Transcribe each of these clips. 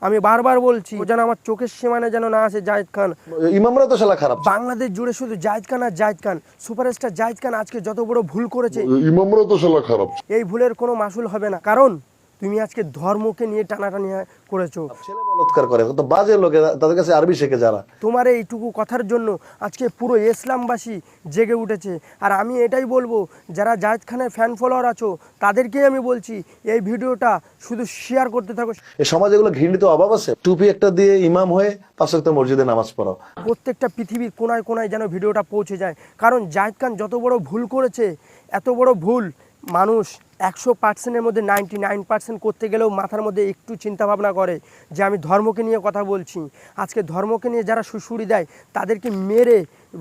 আমি বারবার বলছি ও যেন আমার চোখের সীমানে যেন না আসে জাহিদ খান। ইমামরা তো শালা খারাপ। বাংলাদেশ জুড়ে শুধু জাহিদ খান আর জাহিদ খান, সুপারস্টার জাহিদ খান আজকে যত বড় ভুল করেছে, ইমামরা তো শালা খারাপ। এই ভুলের কোনো মাসুল হবে না, কারণ তুমি আজকে ধর্মকে নিয়ে টানাটানি করেছো। ছেলে বলৎকার করে তো বাজে লোকে, তাদের কাছে আরবি শেখে যারা। তোমার এইটুকু কথার জন্য আজকে পুরো ইসলামবাসী জেগে উঠেছে। আর আমি এটাই বলবো, যারা জাহিদ খানের ফ্যান ফলোয়ার আছো তাদেরকেই আমি বলছি, এই ভিডিওটা শুধু শেয়ার করতে থাকো। এই সমাজে এগুলো ঘৃণিত অভাব আছে। টুপি একটা দিয়ে ইমাম হয়ে 5 ওয়াক্ত মসজিদে নামাজ পড়াও। প্রত্যেকটা পৃথিবীর কোনায় কোনায় যেন ভিডিওটা পৌঁছে যায়, কারণ জাহিদ খান যত বড় ভুল করেছে, এত বড় ভুল মানুষ 100%-এর মধ্যে 99% করতে গেলেও মাথার মধ্যে একটু চিন্তাভাবনা করে যে আমি ধর্মকে নিয়ে কথা বলছি। আজকে ধর্মকে নিয়ে যারা সুশুরি দেয় তাদেরকে মেরে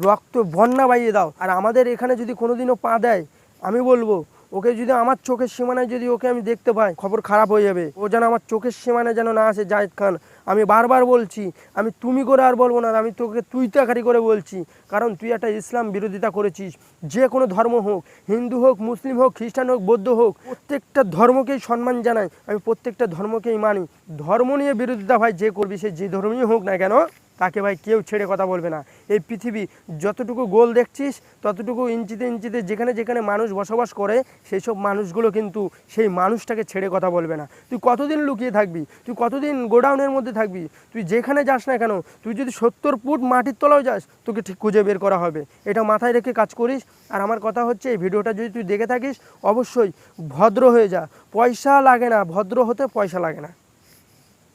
রক্ত বন্যা বাইয়ে দাও। আর আমাদের এখানে যদি কোনোদিনও পা দেয়, আমি বলবো ওকে যদি আমার চোখের সীমানায় যদি ওকে আমি দেখতে পাই, খবর খারাপ হয়ে যাবে। ও যেন আমার চোখের সীমানায় যেন না আসে জাহিদ খান। আমি বারবার বলছি, আমি তুমি করে আর বলবো না, আমি তোকে তুই তাকারি করে বলছি, কারণ তুই একটা ইসলাম বিরোধিতা করেছিস। যে কোনো ধর্ম হোক, হিন্দু হোক, মুসলিম হোক, খ্রিস্টান হোক, বৌদ্ধ হোক, প্রত্যেকটা ধর্মকেই সম্মান জানাই, আমি প্রত্যেকটা ধর্মকেই মানি। ধর্ম নিয়ে বিরোধিতা ভাই যে করবি, সে যে ধর্মই হোক না কেন, তাকে ভাই কেউ ছেড়ে কথা বলবে না। এই পৃথিবী যতটুকু গোল দেখছিস, ততটুকু ইঞ্চিতে ইঞ্চিতে যেখানে যেখানে মানুষ বসবাস করে, সেই সব মানুষগুলো কিন্তু সেই মানুষটাকে ছেড়ে কথা বলবে না। তুই কতদিন লুকিয়ে থাকবি? তুই কতদিন গোডাউনের মধ্যে থাকবি? তুই যেখানে যাস না কেন, তুই যদি 70 ফুট মাটির তলাও যাস, তোকে ঠিক খুঁজে বের করা হবে। এটা মাথায় রেখে কাজ করিস। আর আমার কথা হচ্ছে, এই ভিডিওটা যদি তুই দেখে থাকিস, অবশ্যই ভদ্র হয়ে যা। পয়সা লাগে না, ভদ্র হতে পয়সা লাগে না,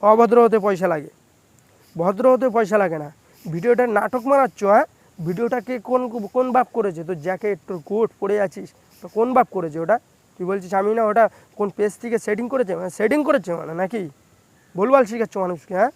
অভদ্র হতে পয়সা লাগে। ভদ্র হতে পয়সা লাগে না। ভিডিওটা নাটক মারাচ্ছ, হ্যাঁ? ভিডিওটাকে কোন কোন বাপ করেছে? তোর জ্যাকেট, তোর কোট পরে আছিস, তো কোন বাপ করেছে ওটা? তুই বলছিস আমি না, ওটা কোন পেজ থেকে সেটিং করেছে, সেটিং করেছে মানে নাকি? ভুলভাল শিখাচ্ছ মানুষকে, হ্যাঁ?